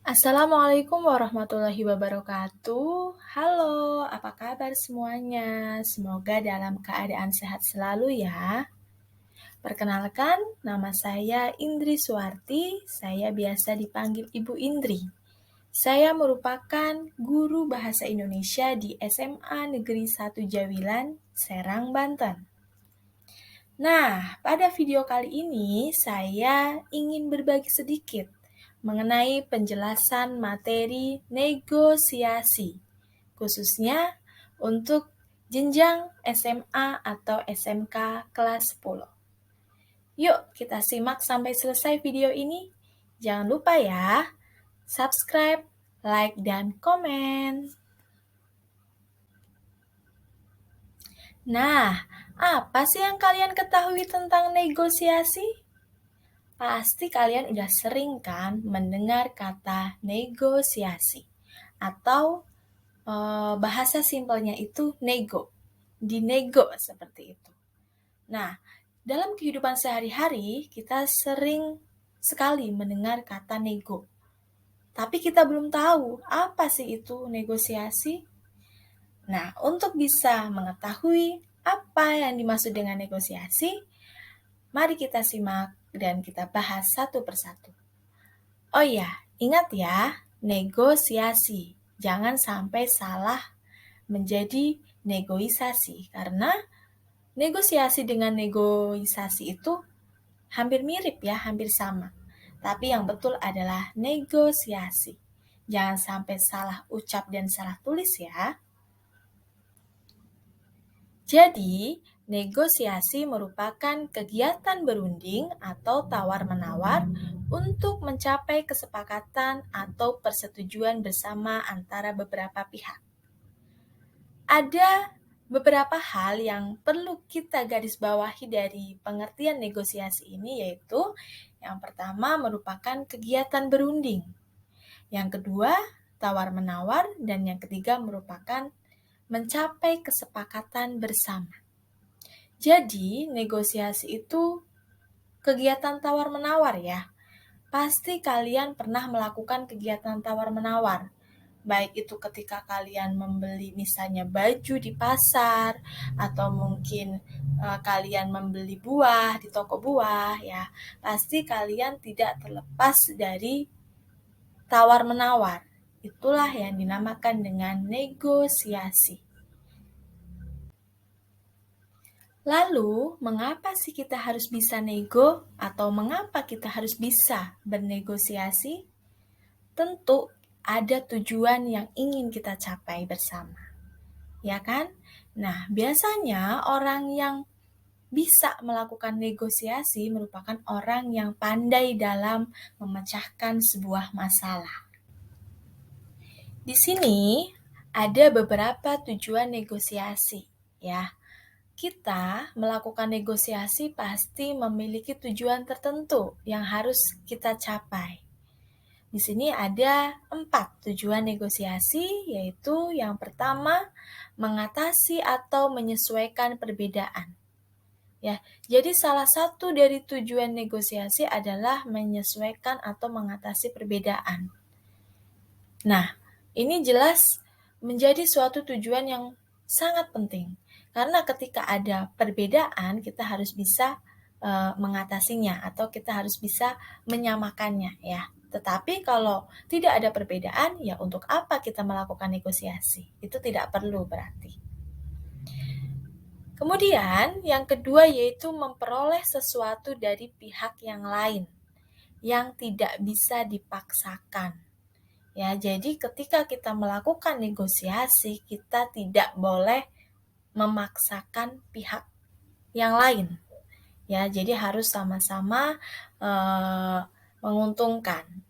Assalamualaikum warahmatullahi wabarakatuh. Halo, apa kabar semuanya? Semoga dalam keadaan sehat selalu ya. Perkenalkan, nama saya Indri Suwarti. Saya biasa dipanggil Ibu Indri. Saya merupakan guru bahasa Indonesia di SMA Negeri 1 Jawilan, Serang, Banten. Nah, pada video kali ini saya ingin berbagi sedikit mengenai penjelasan materi negosiasi, khususnya untuk jenjang SMA atau SMK kelas 10. Yuk kita simak sampai selesai video ini. Jangan lupa ya, subscribe, like, dan komen. Nah, apa sih yang kalian ketahui tentang negosiasi? Pasti kalian udah sering kan mendengar kata negosiasi atau bahasa simpelnya itu nego, dinego seperti itu. Nah, dalam kehidupan sehari-hari kita sering sekali mendengar kata nego. Tapi kita belum tahu apa sih itu negosiasi. Nah, untuk bisa mengetahui apa yang dimaksud dengan negosiasi, mari kita simak dan kita bahas satu persatu. Oh iya, ingat ya, negosiasi. Jangan sampai salah menjadi negosiasi, karena negosiasi dengan negosiasi itu hampir mirip ya, hampir sama. Tapi yang betul adalah negosiasi. Jangan sampai salah ucap dan salah tulis ya. Jadi, negosiasi merupakan kegiatan berunding atau tawar-menawar untuk mencapai kesepakatan atau persetujuan bersama antara beberapa pihak. Ada beberapa hal yang perlu kita garis bawahi dari pengertian negosiasi ini, yaitu yang pertama merupakan kegiatan berunding, yang kedua tawar-menawar, dan yang ketiga merupakan mencapai kesepakatan bersama. Jadi, negosiasi itu kegiatan tawar-menawar ya. Pasti kalian pernah melakukan kegiatan tawar-menawar. Baik itu ketika kalian membeli misalnya baju di pasar, atau mungkin kalian membeli buah di toko buah ya. Pasti kalian tidak terlepas dari tawar-menawar. Itulah yang dinamakan dengan negosiasi. Lalu, mengapa sih kita harus bisa nego atau mengapa kita harus bisa bernegosiasi? Tentu ada tujuan yang ingin kita capai bersama. Ya kan? Nah, biasanya orang yang bisa melakukan negosiasi merupakan orang yang pandai dalam memecahkan sebuah masalah. Di sini ada beberapa tujuan negosiasi, ya. Kita melakukan negosiasi pasti memiliki tujuan tertentu yang harus kita capai. Di sini ada 4 tujuan negosiasi, yaitu yang pertama, mengatasi atau menyesuaikan perbedaan. Ya, jadi salah satu dari tujuan negosiasi adalah menyesuaikan atau mengatasi perbedaan. Nah, ini jelas menjadi suatu tujuan yang sangat penting. Karena ketika ada perbedaan, kita harus bisa mengatasinya atau kita harus bisa menyamakannya ya. Tetapi kalau tidak ada perbedaan, ya untuk apa kita melakukan negosiasi? Itu tidak perlu berarti. Kemudian yang kedua yaitu memperoleh sesuatu dari pihak yang lain yang tidak bisa dipaksakan. Ya, jadi ketika kita melakukan negosiasi, kita tidak boleh memaksakan pihak yang lain. Ya, jadi harus sama-sama menguntungkan.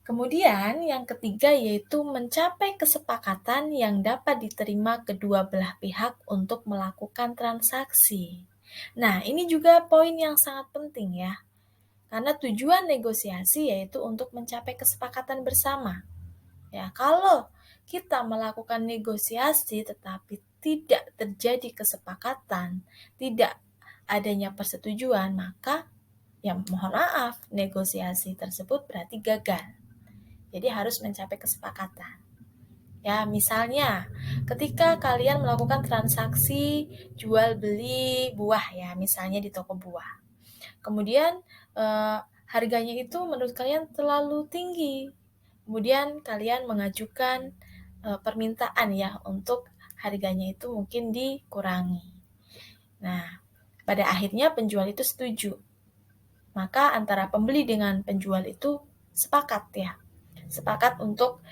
Kemudian yang ketiga yaitu mencapai kesepakatan yang dapat diterima kedua belah pihak untuk melakukan transaksi. Nah, ini juga poin yang sangat penting ya. Karena tujuan negosiasi yaitu untuk mencapai kesepakatan bersama. Ya, kalau kita melakukan negosiasi tetapi tidak terjadi kesepakatan, tidak adanya persetujuan, maka ya mohon maaf, negosiasi tersebut berarti gagal. Jadi harus mencapai kesepakatan. Ya, misalnya ketika kalian melakukan transaksi jual beli buah ya, misalnya di toko buah. Kemudian harganya itu menurut kalian terlalu tinggi. Kemudian kalian mengajukan permintaan ya untuk harganya itu mungkin dikurangi. Nah, pada akhirnya penjual itu setuju. Maka antara pembeli dengan penjual itu sepakat ya. Sepakat untuk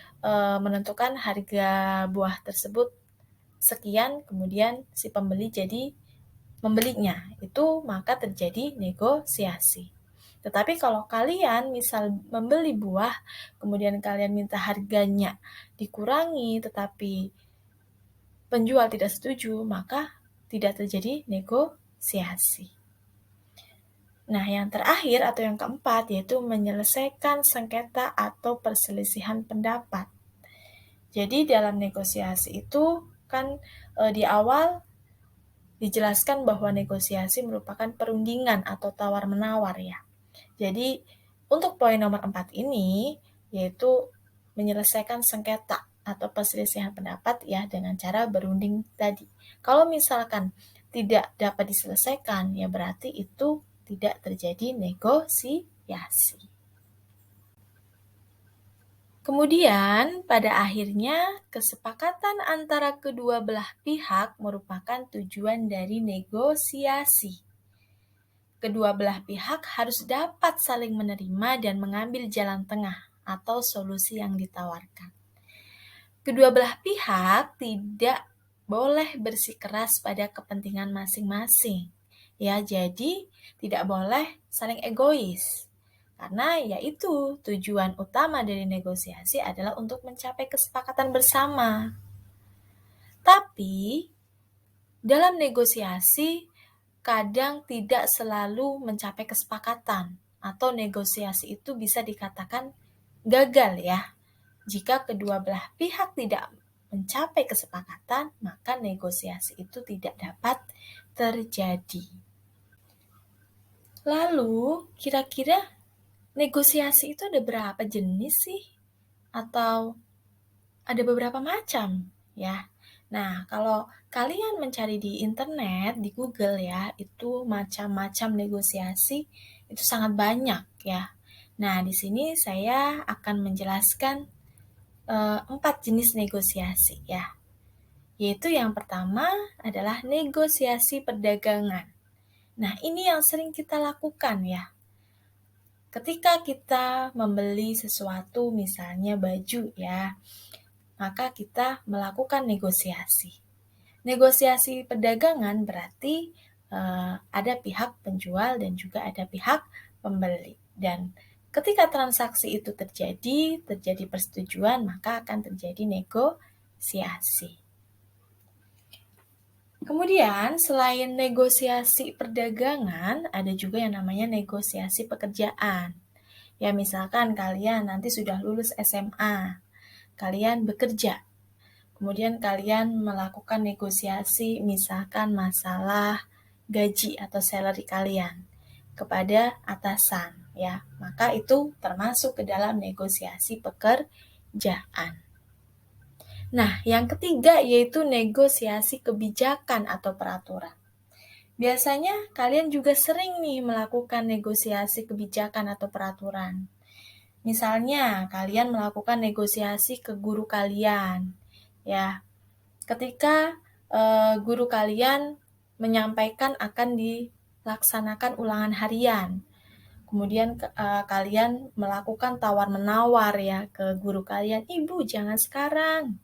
menentukan harga buah tersebut sekian, kemudian si pembeli jadi membelinya. Itu maka terjadi negosiasi. Tetapi kalau kalian misal membeli buah, kemudian kalian minta harganya dikurangi, tetapi penjual tidak setuju, maka tidak terjadi negosiasi. Nah, yang terakhir atau yang keempat yaitu menyelesaikan sengketa atau perselisihan pendapat. Jadi dalam negosiasi itu kan di awal dijelaskan bahwa negosiasi merupakan perundingan atau tawar-menawar ya. Jadi untuk poin nomor 4 ini yaitu menyelesaikan sengketa atau perselisihan pendapat ya dengan cara berunding tadi. Kalau misalkan tidak dapat diselesaikan ya berarti itu tidak terjadi negosiasi. Kemudian, pada akhirnya, kesepakatan antara kedua belah pihak merupakan tujuan dari negosiasi. Kedua belah pihak harus dapat saling menerima dan mengambil jalan tengah atau solusi yang ditawarkan. Kedua belah pihak tidak boleh bersikeras pada kepentingan masing-masing. Ya, jadi tidak boleh saling egois. Karena yaitu tujuan utama dari negosiasi adalah untuk mencapai kesepakatan bersama. Tapi dalam negosiasi kadang tidak selalu mencapai kesepakatan atau negosiasi itu bisa dikatakan gagal ya. Jika kedua belah pihak tidak mencapai kesepakatan, maka negosiasi itu tidak dapat terjadi. Lalu, kira-kira negosiasi itu ada berapa jenis sih? Atau ada beberapa macam ya? Nah, kalau kalian mencari di internet, di Google ya, itu macam-macam negosiasi itu sangat banyak ya. Nah, di sini saya akan menjelaskan 4 jenis negosiasi ya. Yaitu yang pertama adalah negosiasi perdagangan. Nah, ini yang sering kita lakukan ya. Ketika kita membeli sesuatu, misalnya baju ya, maka kita melakukan negosiasi. Negosiasi perdagangan berarti ada pihak penjual dan juga ada pihak pembeli. Dan ketika transaksi itu terjadi persetujuan, maka akan terjadi negosiasi. Kemudian, selain negosiasi perdagangan, ada juga yang namanya negosiasi pekerjaan. Ya, misalkan kalian nanti sudah lulus SMA, kalian bekerja, kemudian kalian melakukan negosiasi misalkan masalah gaji atau salary kalian kepada atasan, ya, maka itu termasuk ke dalam negosiasi pekerjaan. Nah, yang ketiga yaitu negosiasi kebijakan atau peraturan. Biasanya kalian juga sering nih melakukan negosiasi kebijakan atau peraturan. Misalnya, kalian melakukan negosiasi ke guru kalian. Ya, ketika guru kalian menyampaikan akan dilaksanakan ulangan harian. Kemudian kalian melakukan tawar-menawar ya ke guru kalian, "Ibu, jangan sekarang.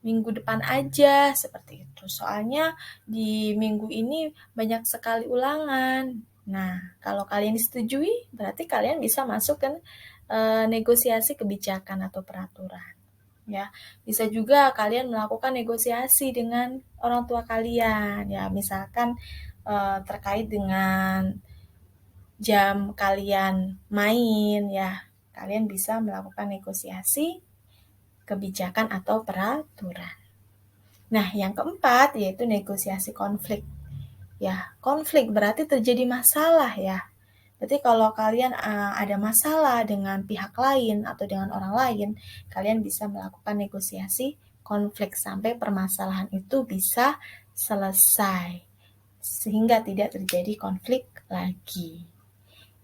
Minggu depan aja," seperti itu. Soalnya di minggu ini banyak sekali ulangan. Nah, kalau kalian disetujui, berarti kalian bisa masuk ke negosiasi kebijakan atau peraturan. Ya, bisa juga kalian melakukan negosiasi dengan orang tua kalian. Ya, misalkan terkait dengan jam kalian main, ya, kalian bisa melakukan negosiasi kebijakan atau peraturan. Nah, yang keempat yaitu negosiasi konflik. Ya, konflik berarti terjadi masalah ya. Berarti kalau kalian ada masalah dengan pihak lain atau dengan orang lain, kalian bisa melakukan negosiasi konflik sampai permasalahan itu bisa selesai, sehingga tidak terjadi konflik lagi.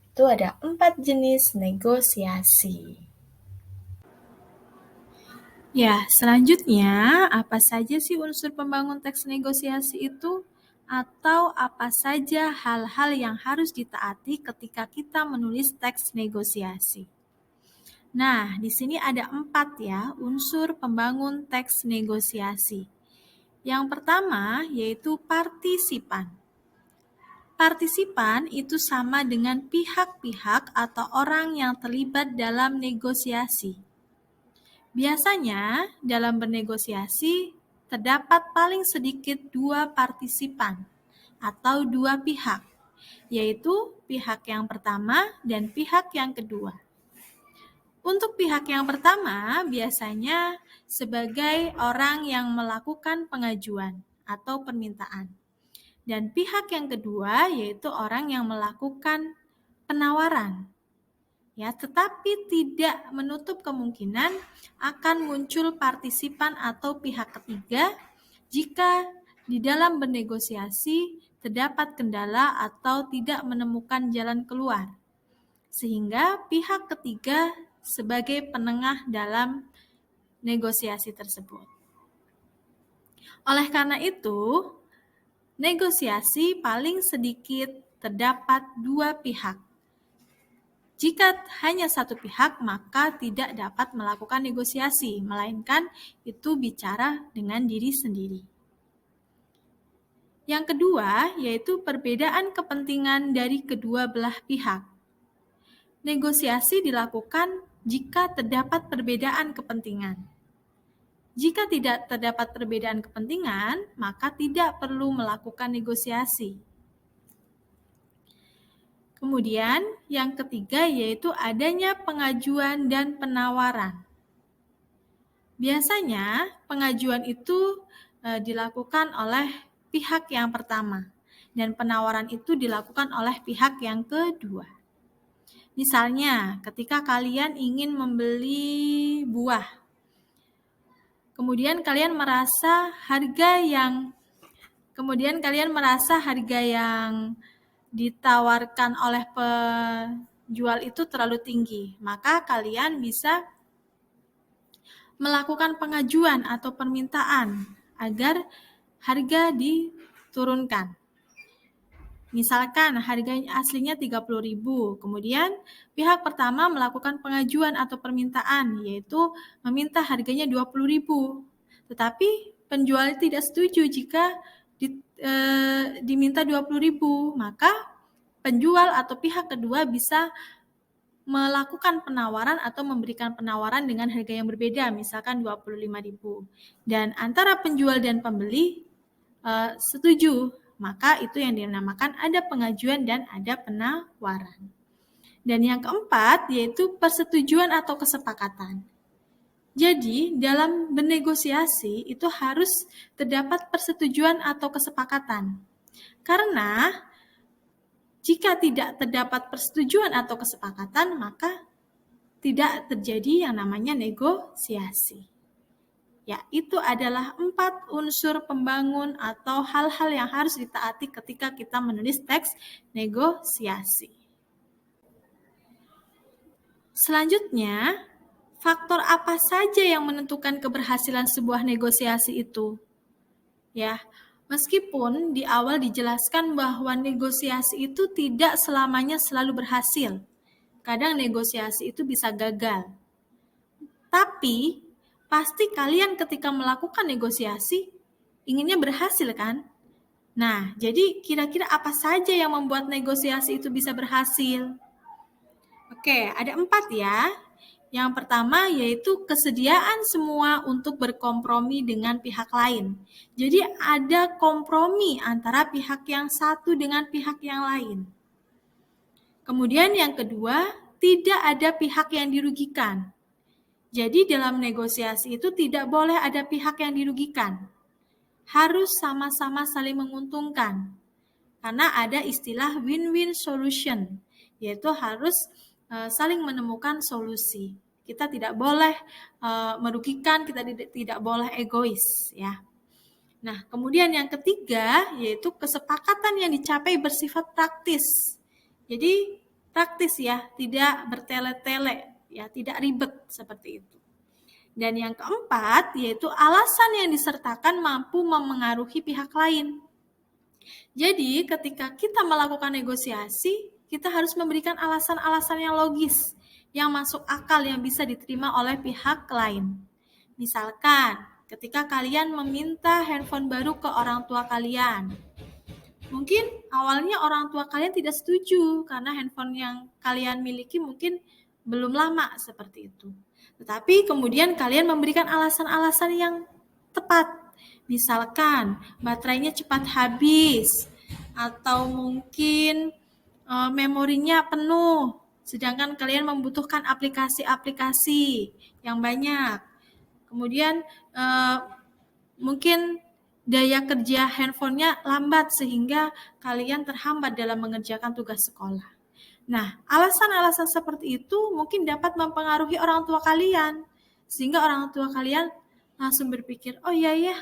Itu ada 4 jenis negosiasi. Ya, selanjutnya, apa saja sih unsur pembangun teks negosiasi itu? Atau apa saja hal-hal yang harus ditaati ketika kita menulis teks negosiasi? Nah, di sini ada 4 ya unsur pembangun teks negosiasi. Yang pertama yaitu partisipan. Partisipan itu sama dengan pihak-pihak atau orang yang terlibat dalam negosiasi. Biasanya, dalam bernegosiasi, terdapat paling sedikit 2 partisipan atau 2 pihak, yaitu pihak yang pertama dan pihak yang kedua. Untuk pihak yang pertama, biasanya sebagai orang yang melakukan pengajuan atau permintaan. Dan pihak yang kedua, yaitu orang yang melakukan penawaran. Ya, tetapi tidak menutup kemungkinan akan muncul partisipan atau pihak ketiga jika di dalam bernegosiasi terdapat kendala atau tidak menemukan jalan keluar, sehingga pihak ketiga sebagai penengah dalam negosiasi tersebut. Oleh karena itu, negosiasi paling sedikit terdapat 2 pihak. Jika hanya satu pihak, maka tidak dapat melakukan negosiasi, melainkan itu bicara dengan diri sendiri. Yang kedua, yaitu perbedaan kepentingan dari kedua belah pihak. Negosiasi dilakukan jika terdapat perbedaan kepentingan. Jika tidak terdapat perbedaan kepentingan, maka tidak perlu melakukan negosiasi. Kemudian yang ketiga yaitu adanya pengajuan dan penawaran. Biasanya pengajuan itu dilakukan oleh pihak yang pertama dan penawaran itu dilakukan oleh pihak yang kedua. Misalnya ketika kalian ingin membeli buah, kemudian kalian merasa harga yang ditawarkan oleh penjual itu terlalu tinggi, maka kalian bisa melakukan pengajuan atau permintaan agar harga diturunkan. Misalkan harganya aslinya 30.000, kemudian pihak pertama melakukan pengajuan atau permintaan, yaitu meminta harganya 20.000. Tetapi penjual tidak setuju jika diminta 20.000, maka penjual atau pihak kedua bisa melakukan penawaran atau memberikan penawaran dengan harga yang berbeda, misalkan 25.000. Dan antara penjual dan pembeli setuju, maka itu yang dinamakan ada pengajuan dan ada penawaran. Dan yang keempat yaitu persetujuan atau kesepakatan. Jadi, dalam bernegosiasi itu harus terdapat persetujuan atau kesepakatan. Karena jika tidak terdapat persetujuan atau kesepakatan, maka tidak terjadi yang namanya negosiasi. Ya, itu adalah 4 unsur pembangun atau hal-hal yang harus ditaati ketika kita menulis teks negosiasi. Selanjutnya, faktor apa saja yang menentukan keberhasilan sebuah negosiasi itu? Ya, meskipun di awal dijelaskan bahwa negosiasi itu tidak selamanya selalu berhasil. Kadang negosiasi itu bisa gagal. Tapi, pasti kalian ketika melakukan negosiasi, inginnya berhasil kan? Nah, jadi kira-kira apa saja yang membuat negosiasi itu bisa berhasil? Oke, ada 4 ya. Yang pertama yaitu kesediaan semua untuk berkompromi dengan pihak lain. Jadi ada kompromi antara pihak yang satu dengan pihak yang lain. Kemudian yang kedua, tidak ada pihak yang dirugikan. Jadi dalam negosiasi itu tidak boleh ada pihak yang dirugikan. Harus sama-sama saling menguntungkan. Karena ada istilah win-win solution, yaitu harus saling menemukan solusi. Kita tidak boleh merugikan, kita tidak boleh egois, ya. Nah, kemudian yang ketiga yaitu kesepakatan yang dicapai bersifat praktis. Jadi praktis ya, tidak bertele-tele, ya, tidak ribet seperti itu. Dan yang keempat yaitu alasan yang disertakan mampu memengaruhi pihak lain. Jadi ketika kita melakukan negosiasi, kita harus memberikan alasan-alasan yang logis, yang masuk akal, yang bisa diterima oleh pihak lain. Misalkan, ketika kalian meminta handphone baru ke orang tua kalian, mungkin awalnya orang tua kalian tidak setuju karena handphone yang kalian miliki mungkin belum lama seperti itu. Tetapi kemudian kalian memberikan alasan-alasan yang tepat. Misalkan baterainya cepat habis atau mungkin memorinya penuh, sedangkan kalian membutuhkan aplikasi-aplikasi yang banyak. Kemudian mungkin daya kerja handphonenya lambat sehingga kalian terhambat dalam mengerjakan tugas sekolah. Nah, alasan-alasan seperti itu mungkin dapat mempengaruhi orang tua kalian, sehingga orang tua kalian langsung berpikir, oh iya ya,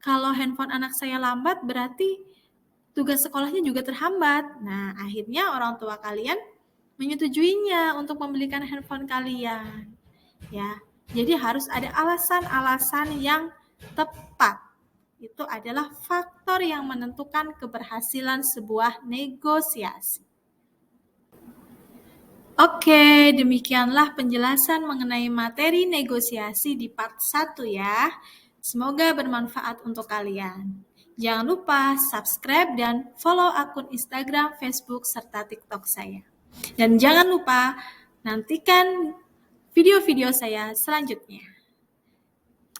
kalau handphone anak saya lambat berarti tugas sekolahnya juga terhambat. Nah, akhirnya orang tua kalian menyetujuinya untuk membelikan handphone kalian. Ya, jadi harus ada alasan-alasan yang tepat. Itu adalah faktor yang menentukan keberhasilan sebuah negosiasi. Oke, demikianlah penjelasan mengenai materi negosiasi di part 1 ya. Semoga bermanfaat untuk kalian. Jangan lupa subscribe dan follow akun Instagram, Facebook, serta TikTok saya. Dan jangan lupa nantikan video-video saya selanjutnya.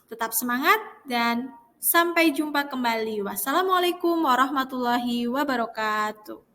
Tetap semangat dan sampai jumpa kembali. Wassalamualaikum warahmatullahi wabarakatuh.